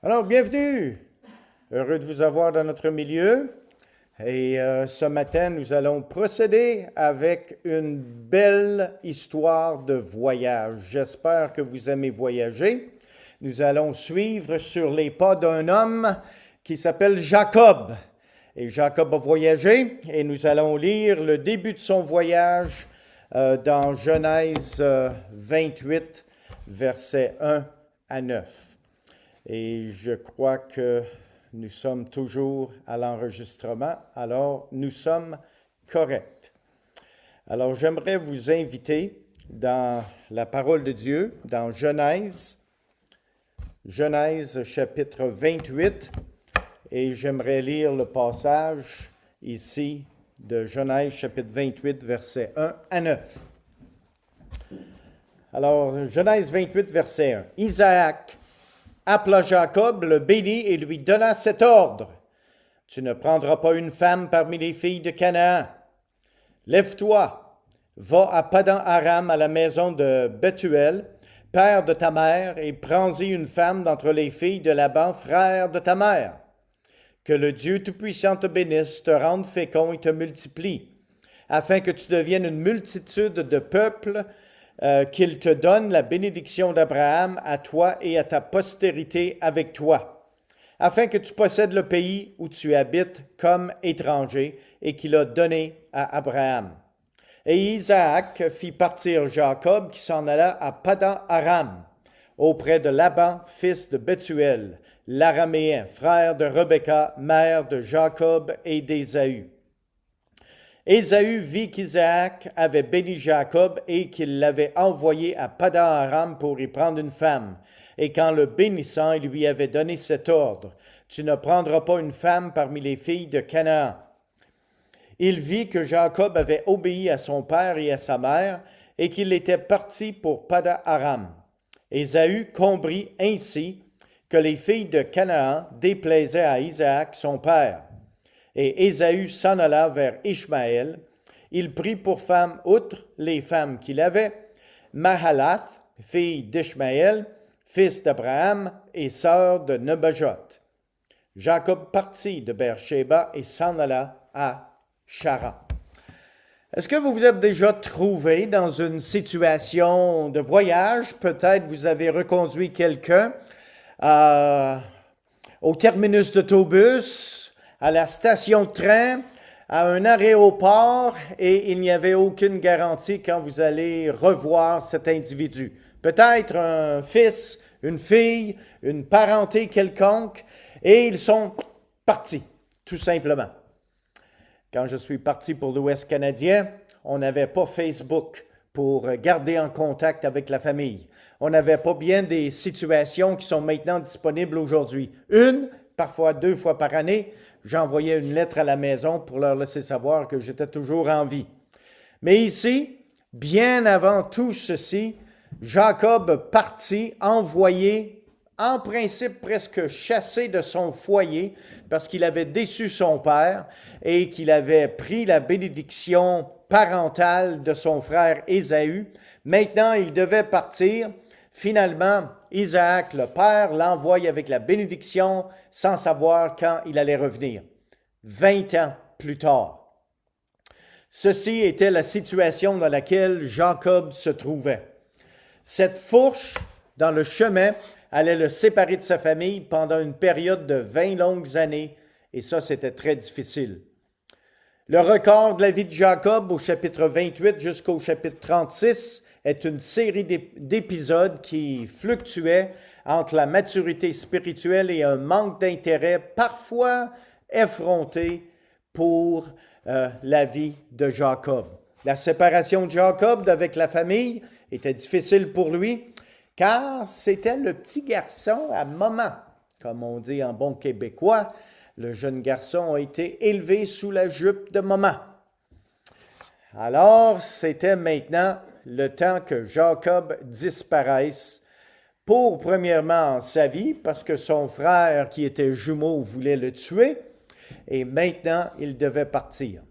Alors, bienvenue! Heureux de vous avoir dans notre milieu. Et ce matin, nous allons procéder avec une belle histoire de voyage. J'espère que vous aimez voyager. Nous allons suivre sur les pas d'un homme qui s'appelle Jacob. Et Jacob a voyagé et nous allons lire le début de son voyage dans Genèse 28, versets 1 à 9. Et je crois que nous sommes toujours à l'enregistrement, alors nous sommes corrects. Alors j'aimerais vous inviter dans la parole de Dieu, dans Genèse chapitre 28, et j'aimerais lire le passage ici de Genèse chapitre 28, versets 1 à 9. Alors, Genèse 28, verset 1. Isaac appela Jacob, le bénit et lui donna cet ordre. Tu ne prendras pas une femme parmi les filles de Canaan. Lève-toi, va à Padan-Aram à la maison de Bethuel, père de ta mère, et prends-y une femme d'entre les filles de Laban, frère de ta mère. Que le Dieu Tout-Puissant te bénisse, te rende fécond et te multiplie, afin que tu deviennes une multitude de peuples, qu'il te donne la bénédiction d'Abraham à toi et à ta postérité avec toi, afin que tu possèdes le pays où tu habites comme étranger et qu'il a donné à Abraham. Et Isaac fit partir Jacob qui s'en alla à Padan-Aram, auprès de Laban, fils de Bethuel, l'Araméen, frère de Rebecca, mère de Jacob et d'Ésaü. Ésaü vit qu'Isaac avait béni Jacob et qu'il l'avait envoyé à Padan-Aram pour y prendre une femme. Et qu'en le bénissant, il lui avait donné cet ordre. Tu ne prendras pas une femme parmi les filles de Canaan. Il vit que Jacob avait obéi à son père et à sa mère et qu'il était parti pour Padan-Aram. Ésaü comprit ainsi que les filles de Canaan déplaisaient à Isaac, son père. Et Ésaü s'en alla vers Ishmaël. Il prit pour femme, outre les femmes qu'il avait, Mahalath, fille d'Ishmaël, fils d'Abraham et sœur de Nebajot. Jacob partit de Beersheba et s'en alla à Charan. Est-ce que vous vous êtes déjà trouvé dans une situation de voyage? Peut-être vous avez reconduit quelqu'un au terminus d'autobus, à la station de train, à un aéroport, et il n'y avait aucune garantie quand vous allez revoir cet individu. Peut-être un fils, une fille, une parenté quelconque, et ils sont partis, tout simplement. Quand je suis parti pour l'Ouest canadien, on n'avait pas Facebook pour garder en contact avec la famille. On n'avait pas bien des situations qui sont maintenant disponibles aujourd'hui. Une, parfois 2 fois par année, j'envoyais une lettre à la maison pour leur laisser savoir que j'étais toujours en vie. Mais ici, bien avant tout ceci, Jacob partit, envoyé, en principe presque chassé de son foyer parce qu'il avait déçu son père et qu'il avait pris la bénédiction parentale de son frère Ésaü. Maintenant, il devait partir. Finalement, Isaac, le père, l'envoie avec la bénédiction sans savoir quand il allait revenir. 20 ans plus tard. Ceci était la situation dans laquelle Jacob se trouvait. Cette fourche dans le chemin allait le séparer de sa famille pendant une période de 20 longues années, et ça, c'était très difficile. Le record de la vie de Jacob au chapitre 28 jusqu'au chapitre 36 est une série d'épisodes qui fluctuaient entre la maturité spirituelle et un manque d'intérêt parfois effronté pour la vie de Jacob. La séparation de Jacob avec la famille était difficile pour lui car c'était le petit garçon à maman. Comme on dit en bon québécois, le jeune garçon a été élevé sous la jupe de maman. Alors, c'était maintenant le temps que Jacob disparaisse pour, premièrement, sa vie, parce que son frère, qui était jumeau, voulait le tuer, et maintenant, il devait partir.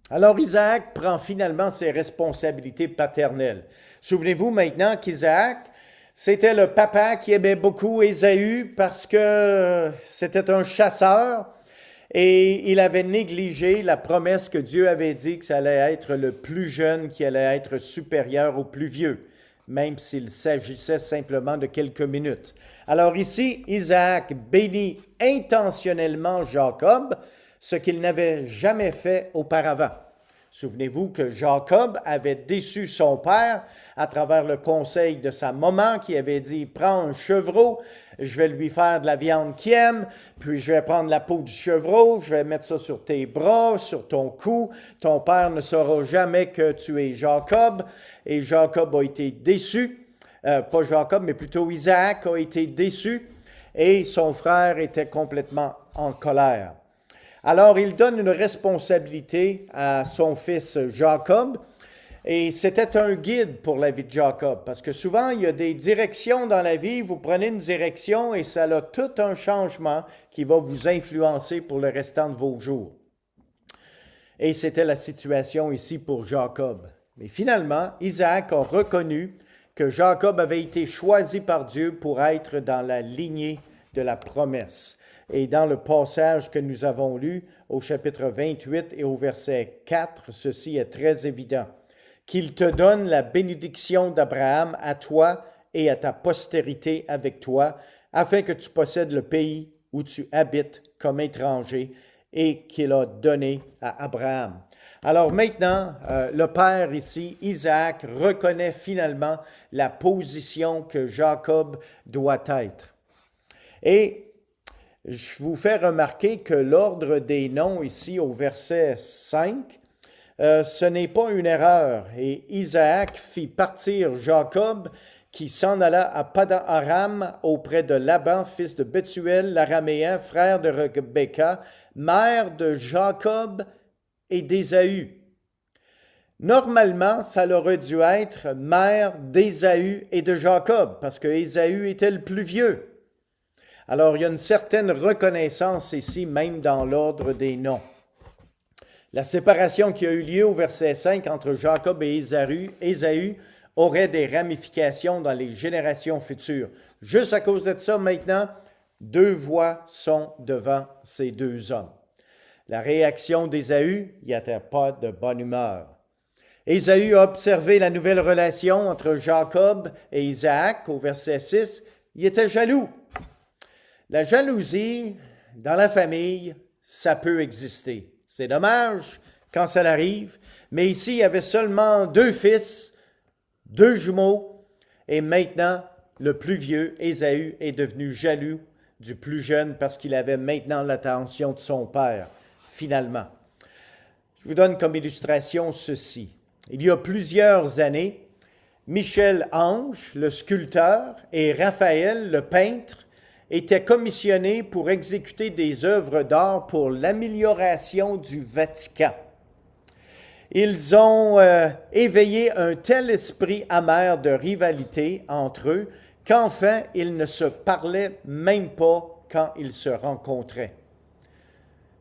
Alors, Isaac prend finalement ses responsabilités paternelles. Souvenez-vous maintenant qu'Isaac C'était le papa qui aimait beaucoup Ésaü parce que c'était un chasseur et il avait négligé la promesse que Dieu avait dit que ça allait être le plus jeune qui allait être supérieur au plus vieux, même s'il s'agissait simplement de quelques minutes. Alors ici, Isaac bénit intentionnellement Jacob, ce qu'il n'avait jamais fait auparavant. Souvenez-vous que Jacob avait déçu son père à travers le conseil de sa maman qui avait dit « Prends un chevreau, je vais lui faire de la viande qu'il aime, puis je vais prendre la peau du chevreau, je vais mettre ça sur tes bras, sur ton cou. Ton père ne saura jamais que tu es Jacob. » Et Jacob a été déçu. Pas Jacob, mais plutôt Isaac a été déçu et son frère était complètement en colère. Alors, il donne une responsabilité à son fils Jacob et c'était un guide pour la vie de Jacob parce que souvent, il y a des directions dans la vie, vous prenez une direction et ça a tout un changement qui va vous influencer pour le restant de vos jours. Et c'était la situation ici pour Jacob. Mais finalement, Isaac a reconnu que Jacob avait été choisi par Dieu pour être dans la lignée de la promesse. Et dans le passage que nous avons lu au chapitre 28 et au verset 4, ceci est très évident. Qu'il te donne la bénédiction d'Abraham à toi et à ta postérité avec toi, afin que tu possèdes le pays où tu habites comme étranger et qu'il a donné à Abraham. Alors maintenant, le père ici, Isaac, reconnaît finalement la position que Jacob doit être. Et je vous fais remarquer que l'ordre des noms ici au verset 5, ce n'est pas une erreur. Et Isaac fit partir Jacob qui s'en alla à Padan-Aram auprès de Laban, fils de Bethuel, l'Araméen, frère de Rebecca, mère de Jacob et d'Ésaü. Normalement, ça aurait dû être mère d'Ésaü et de Jacob, parce que Ésaü était le plus vieux. Alors, il y a une certaine reconnaissance ici, même dans l'ordre des noms. La séparation qui a eu lieu au verset 5 entre Jacob et Ésaü aurait des ramifications dans les générations futures. Juste à cause de ça, maintenant, deux voix sont devant ces deux hommes. La réaction d'Ésaü, il n'était pas de bonne humeur. Ésaü a observé la nouvelle relation entre Jacob et Isaac au verset 6. Il était jaloux. La jalousie dans la famille, ça peut exister. C'est dommage quand ça arrive, mais ici, il y avait seulement deux fils, deux jumeaux, et maintenant, le plus vieux, Ésaü, est devenu jaloux du plus jeune parce qu'il avait maintenant l'attention de son père, finalement. Je vous donne comme illustration ceci. Il y a plusieurs années, Michel Ange, le sculpteur, et Raphaël, le peintre, étaient commissionnés pour exécuter des œuvres d'art pour l'amélioration du Vatican. Ils ont éveillé un tel esprit amer de rivalité entre eux qu'enfin ils ne se parlaient même pas quand ils se rencontraient.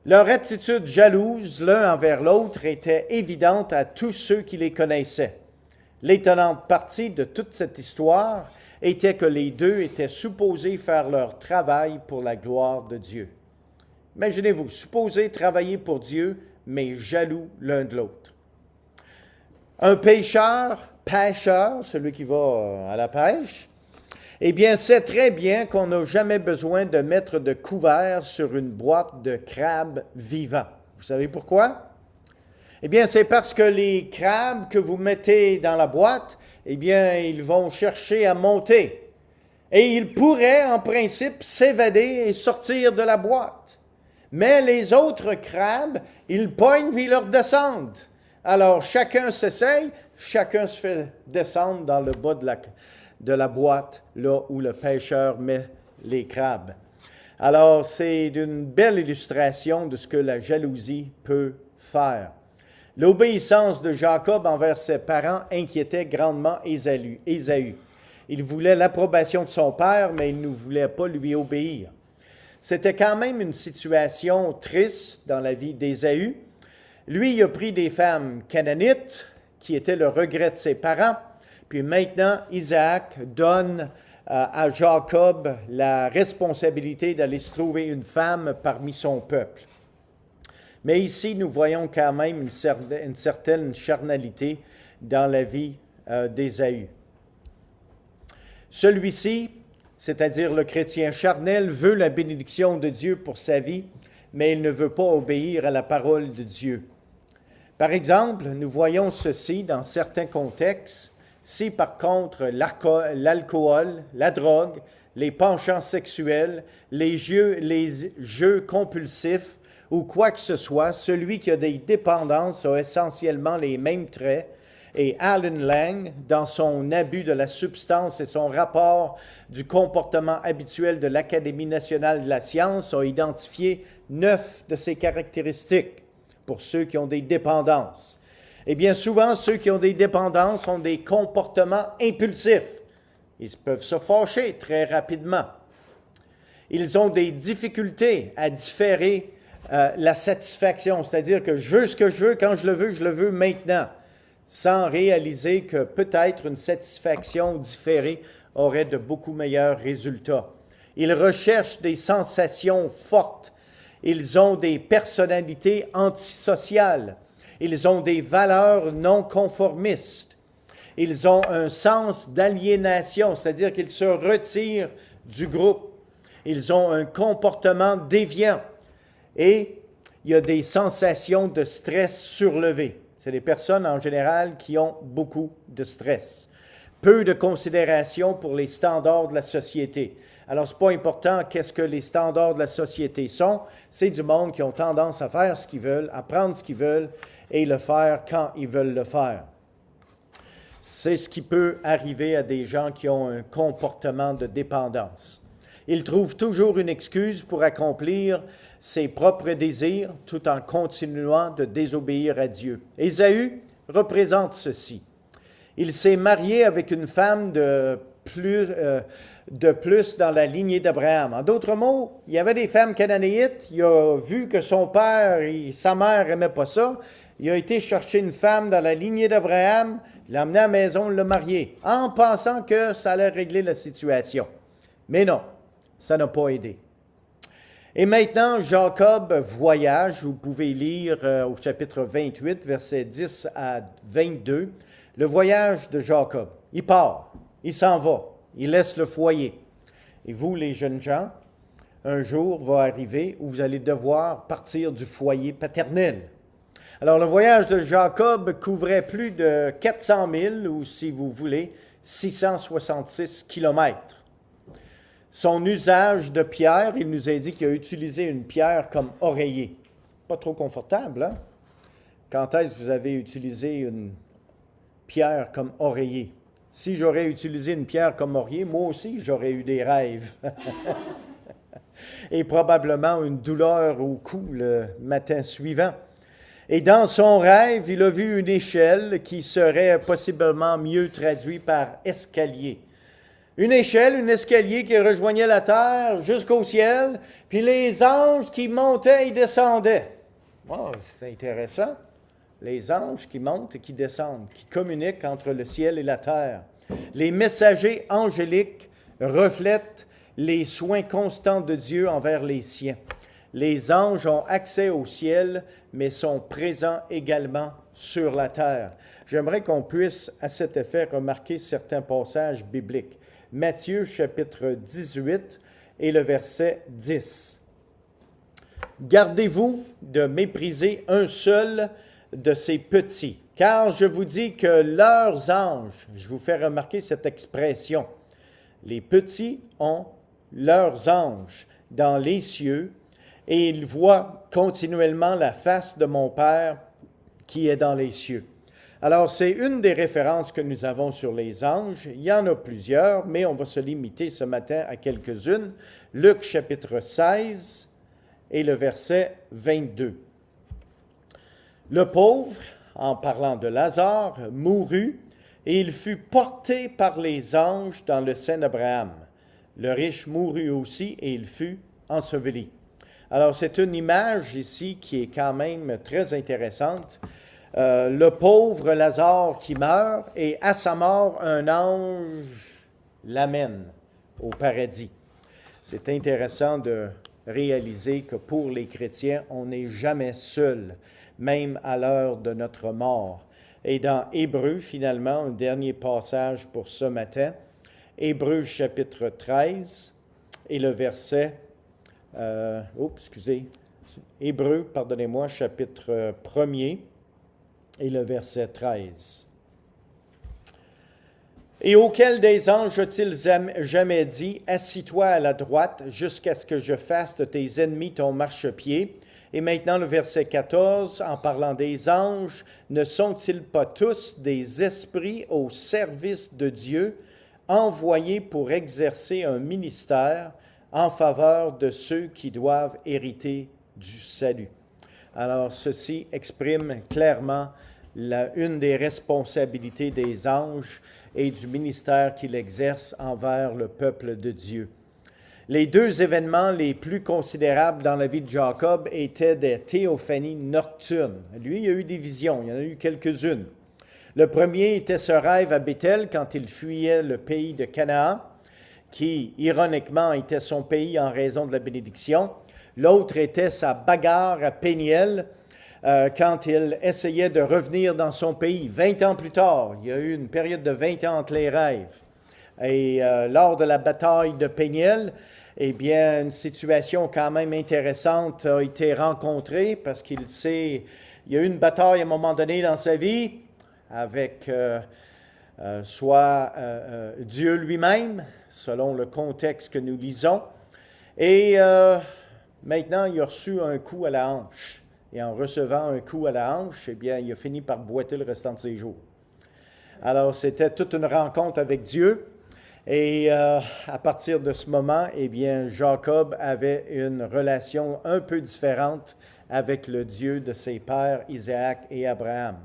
Leur attitude jalouse l'un envers l'autre était évidente à tous ceux qui les connaissaient. L'étonnante partie de toute cette histoire était que les deux étaient supposés faire leur travail pour la gloire de Dieu. Imaginez-vous, supposés travailler pour Dieu, mais jaloux l'un de l'autre. Un pêcheur, celui qui va à la pêche, eh bien, sait très bien qu'on n'a jamais besoin de mettre de couvert sur une boîte de crabes vivants. Vous savez pourquoi? Eh bien, c'est parce que les crabes que vous mettez dans la boîte, eh bien, ils vont chercher à monter. Et ils pourraient, en principe, s'évader et sortir de la boîte. Mais les autres crabes, ils pognent puis ils leur descendent. Alors, chacun s'essaye, chacun se fait descendre dans le bas de la boîte, là où le pêcheur met les crabes. Alors, c'est une belle illustration de ce que la jalousie peut faire. L'obéissance de Jacob envers ses parents inquiétait grandement Ésaü. Il voulait l'approbation de son père, mais il ne voulait pas lui obéir. C'était quand même une situation triste dans la vie d'Ésaü. Lui, il a pris des femmes cananites, qui étaient le regret de ses parents, Puis maintenant, Isaac donne à Jacob la responsabilité d'aller se trouver une femme parmi son peuple. Mais ici, nous voyons quand même une certaine charnalité dans la vie d'Ésaü. Celui-ci, c'est-à-dire le chrétien charnel, veut la bénédiction de Dieu pour sa vie, mais il ne veut pas obéir à la parole de Dieu. Par exemple, nous voyons ceci dans certains contextes. Si par contre l'alcool, la drogue, les penchants sexuels, les jeux compulsifs ou quoi que ce soit, celui qui a des dépendances a essentiellement les mêmes traits. Et Alan Lang, dans son abus de la substance et son rapport du comportement habituel de l'Académie nationale de la science, a identifié 9 de ces caractéristiques pour ceux qui ont des dépendances. Et bien souvent, ceux qui ont des dépendances ont des comportements impulsifs. Ils peuvent se fâcher très rapidement. Ils ont des difficultés à différer la satisfaction, c'est-à-dire que je veux ce que je veux, quand je le veux maintenant, sans réaliser que peut-être une satisfaction différée aurait de beaucoup meilleurs résultats. Ils recherchent des sensations fortes. Ils ont des personnalités antisociales. Ils ont des valeurs non conformistes. Ils ont un sens d'aliénation, c'est-à-dire qu'ils se retirent du groupe. Ils ont un comportement déviant. Et il y a des sensations de stress surlevées. C'est des personnes en général qui ont beaucoup de stress. Peu de considération pour les standards de la société. Alors, ce n'est pas important qu'est-ce que les standards de la société sont. C'est du monde qui ont tendance à faire ce qu'ils veulent, à prendre ce qu'ils veulent et le faire quand ils veulent le faire. C'est ce qui peut arriver à des gens qui ont un comportement de dépendance. Ils trouvent toujours une excuse pour accomplir ses propres désirs tout en continuant de désobéir à Dieu. Ésaü représente ceci. Il s'est marié avec une femme de plus dans la lignée d'Abraham. En d'autres mots, il y avait des femmes cananéites, il a vu que son père et sa mère n'aimaient pas ça, il a été chercher une femme dans la lignée d'Abraham, l'a amenée à la maison, l'a mariée, en pensant que ça allait régler la situation. Mais non, ça n'a pas aidé. Et maintenant, Jacob voyage, vous pouvez lire au chapitre 28, versets 10 à 22, le voyage de Jacob. Il part, il s'en va, il laisse le foyer. Et vous, les jeunes gens, un jour va arriver où vous allez devoir partir du foyer paternel. Alors, le voyage de Jacob couvrait plus de 400 000, ou si vous voulez, 666 kilomètres. Son usage de pierre, il nous a dit qu'il a utilisé une pierre comme oreiller. Pas trop confortable, hein? Quand est-ce que vous avez utilisé une pierre comme oreiller? Si j'aurais utilisé une pierre comme oreiller, moi aussi, j'aurais eu des rêves. Et probablement une douleur au cou le matin suivant. Et dans son rêve, il a vu une échelle qui serait possiblement mieux traduite par escalier. Une échelle, un escalier qui rejoignait la terre jusqu'au ciel, puis les anges qui montaient et descendaient. Oh, c'est intéressant. Les anges qui montent et qui descendent, qui communiquent entre le ciel et la terre. Les messagers angéliques reflètent les soins constants de Dieu envers les siens. Les anges ont accès au ciel, mais sont présents également sur la terre. J'aimerais qu'on puisse, à cet effet, remarquer certains passages bibliques. Matthieu, chapitre 18, et le verset 10. « Gardez-vous de mépriser un seul de ces petits, car je vous dis que leurs anges, je vous fais remarquer cette expression, les petits ont leurs anges dans les cieux, et ils voient continuellement la face de mon Père qui est dans les cieux. » Alors, c'est une des références que nous avons sur les anges. Il y en a plusieurs, mais on va se limiter ce matin à quelques-unes. Luc chapitre 16 et le verset 22. Le pauvre, en parlant de Lazare, mourut et il fut porté par les anges dans le sein d'Abraham. Le riche mourut aussi et il fut enseveli. Alors, c'est une image ici qui est quand même très intéressante. le pauvre Lazare qui meurt, et à sa mort, un ange l'amène au paradis. C'est intéressant de réaliser que pour les chrétiens, on n'est jamais seul, même à l'heure de notre mort. Et dans Hébreux, finalement, un dernier passage pour ce matin, Hébreux chapitre 13 et le verset, Hébreux, pardonnez-moi, chapitre 1er et le verset 13. Et auquel des anges a-t-il jamais dit, « Assis-toi à la droite jusqu'à ce que je fasse de tes ennemis ton marchepied » Et maintenant le verset 14, en parlant des anges, « Ne sont-ils pas tous des esprits au service de Dieu, envoyés pour exercer un ministère en faveur de ceux qui doivent hériter du salut? » Alors ceci exprime clairement une des responsabilités des anges et du ministère qu'il exerce envers le peuple de Dieu. Les deux événements les plus considérables dans la vie de Jacob étaient des théophanies nocturnes. Lui, il a eu des visions, il y en a eu quelques-unes. Le premier était ce rêve à Béthel quand il fuyait le pays de Canaan, qui, ironiquement, était son pays en raison de la bénédiction. L'autre était sa bagarre à Péniel, quand il essayait de revenir dans son pays. 20 ans plus tard, il y a eu une période de 20 ans entre les rêves. Et lors de la bataille de Péniel, eh bien, une situation quand même intéressante a été rencontrée parce qu'il y a eu une bataille à un moment donné dans sa vie avec soit Dieu lui-même, selon le contexte que nous lisons, et maintenant il a reçu un coup à la hanche. Et en recevant un coup à la hanche, eh bien, il a fini par boiter le restant de ses jours. Alors, c'était toute une rencontre avec Dieu. Et à partir de ce moment, eh bien, Jacob avait une relation un peu différente avec le Dieu de ses pères, Isaac et Abraham.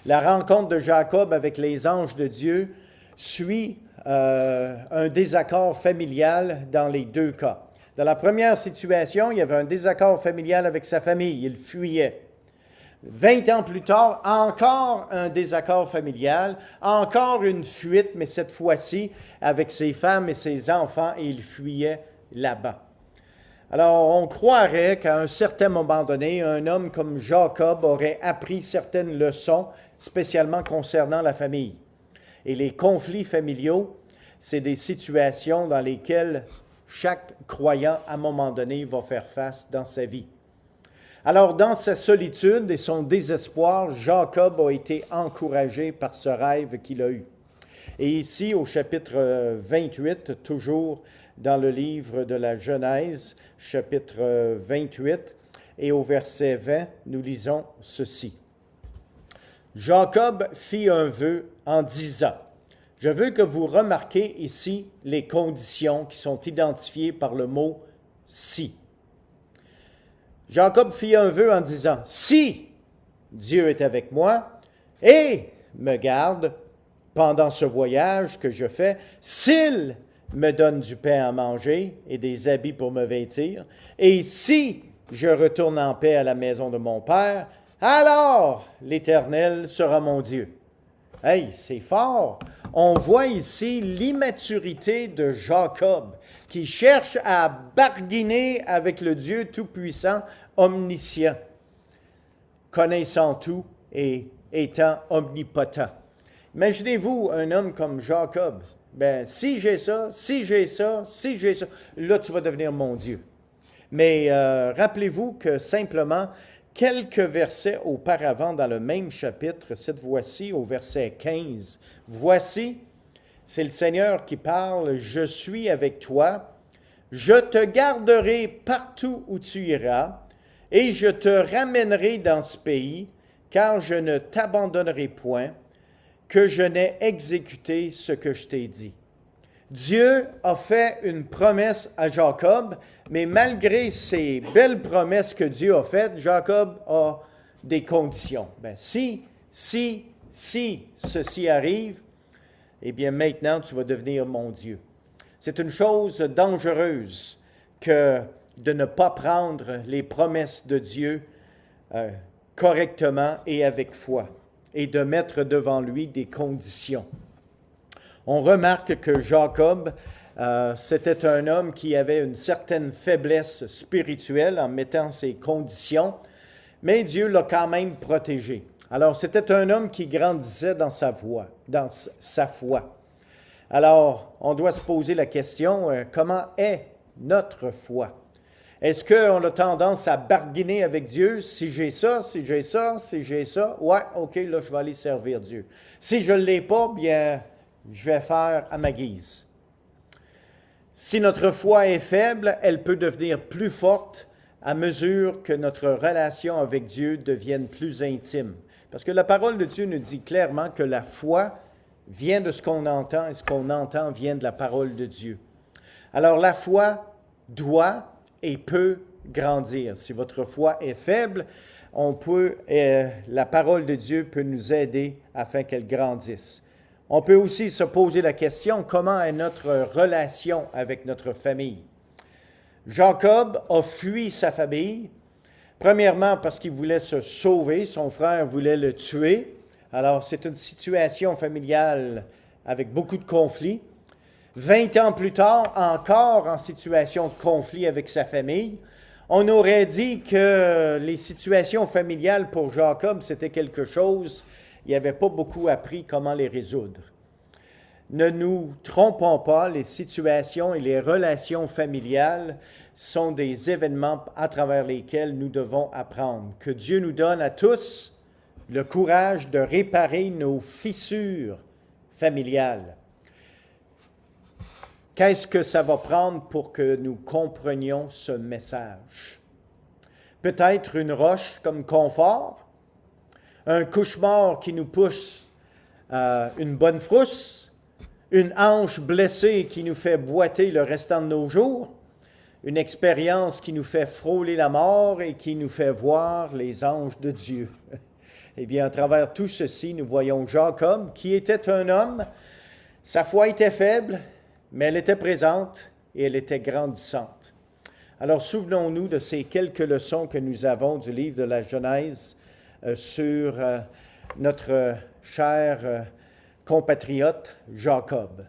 La rencontre de Jacob avec les anges de Dieu suit un désaccord familial dans les deux cas. Dans la première situation, il y avait un désaccord familial avec sa famille. Il fuyait. 20 ans plus tard, encore un désaccord familial, encore une fuite, mais cette fois-ci avec ses femmes et ses enfants, et il fuyait là-bas. Alors, on croirait qu'à un certain moment donné, un homme comme Jacob aurait appris certaines leçons, spécialement concernant la famille. Et les conflits familiaux, c'est des situations dans lesquelles chaque croyant, à un moment donné, va faire face dans sa vie. Alors, dans sa solitude et son désespoir, Jacob a été encouragé par ce rêve qu'il a eu. Et ici, au chapitre 28, toujours dans le livre de la Genèse, chapitre 28, et au verset 20, nous lisons ceci. Jacob fit un vœu en disant, « Je veux que vous remarquiez ici les conditions qui sont identifiées par le mot « si ». Jacob fit un vœu en disant, « Si Dieu est avec moi et me garde pendant ce voyage que je fais, s'il me donne du pain à manger et des habits pour me vêtir, et si je retourne en paix à la maison de mon Père, alors l'Éternel sera mon Dieu. » Hey, c'est fort! On voit ici l'immaturité de Jacob qui cherche à barguiner avec le Dieu tout-puissant, omniscient, connaissant tout et étant omnipotent. Imaginez-vous un homme comme Jacob. Ben, si j'ai ça, là tu vas devenir mon Dieu. Mais rappelez-vous que simplement, quelques versets auparavant dans le même chapitre, cette fois-ci au verset 15, « Voici, c'est le Seigneur qui parle, je suis avec toi, je te garderai partout où tu iras, et je te ramènerai dans ce pays, car je ne t'abandonnerai point, que je n'ai exécuté ce que je t'ai dit. » Dieu a fait une promesse à Jacob, mais malgré ces belles promesses que Dieu a faites, Jacob a des conditions. Ben, si ceci arrive, eh bien maintenant tu vas devenir mon Dieu. C'est une chose dangereuse que de ne pas prendre les promesses de Dieu correctement et avec foi, et de mettre devant lui des conditions. On remarque que Jacob, c'était un homme qui avait une certaine faiblesse spirituelle en mettant ses conditions, mais Dieu l'a quand même protégé. Alors, c'était un homme qui grandissait dans sa foi. Alors, on doit se poser la question, comment est notre foi? Est-ce qu'on a tendance à barguiner avec Dieu? Si j'ai ça, si j'ai ça, si j'ai ça, ouais, OK, là, je vais aller servir Dieu. Si je ne l'ai pas, bien, je vais faire à ma guise. Si notre foi est faible, elle peut devenir plus forte à mesure que notre relation avec Dieu devienne plus intime. Parce que la parole de Dieu nous dit clairement que la foi vient de ce qu'on entend et ce qu'on entend vient de la parole de Dieu. Alors la foi doit et peut grandir. Si votre foi est faible, la parole de Dieu peut nous aider afin qu'elle grandisse. On peut aussi se poser la question, comment est notre relation avec notre famille? Jacob a fui sa famille, premièrement parce qu'il voulait se sauver, son frère voulait le tuer. Alors c'est une situation familiale avec beaucoup de conflits. 20 ans plus tard, encore en situation de conflit avec sa famille, on aurait dit que les situations familiales pour Jacob, c'était quelque chose, il n'avait pas beaucoup appris comment les résoudre. Ne nous trompons pas, les situations et les relations familiales sont des événements à travers lesquels nous devons apprendre. Que Dieu nous donne à tous le courage de réparer nos fissures familiales. Qu'est-ce que ça va prendre pour que nous comprenions ce message? Peut-être une roche comme confort, un cauchemar qui nous pousse à une bonne frousse, une hanche blessée qui nous fait boiter le restant de nos jours, une expérience qui nous fait frôler la mort et qui nous fait voir les anges de Dieu. Eh bien, à travers tout ceci, nous voyons Jacob, qui était un homme, sa foi était faible, mais elle était présente et elle était grandissante. Alors, souvenons-nous de ces quelques leçons que nous avons du livre de la Genèse sur notre cher compatriote Jacob.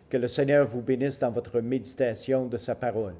Que le Seigneur vous bénisse dans votre méditation de sa parole.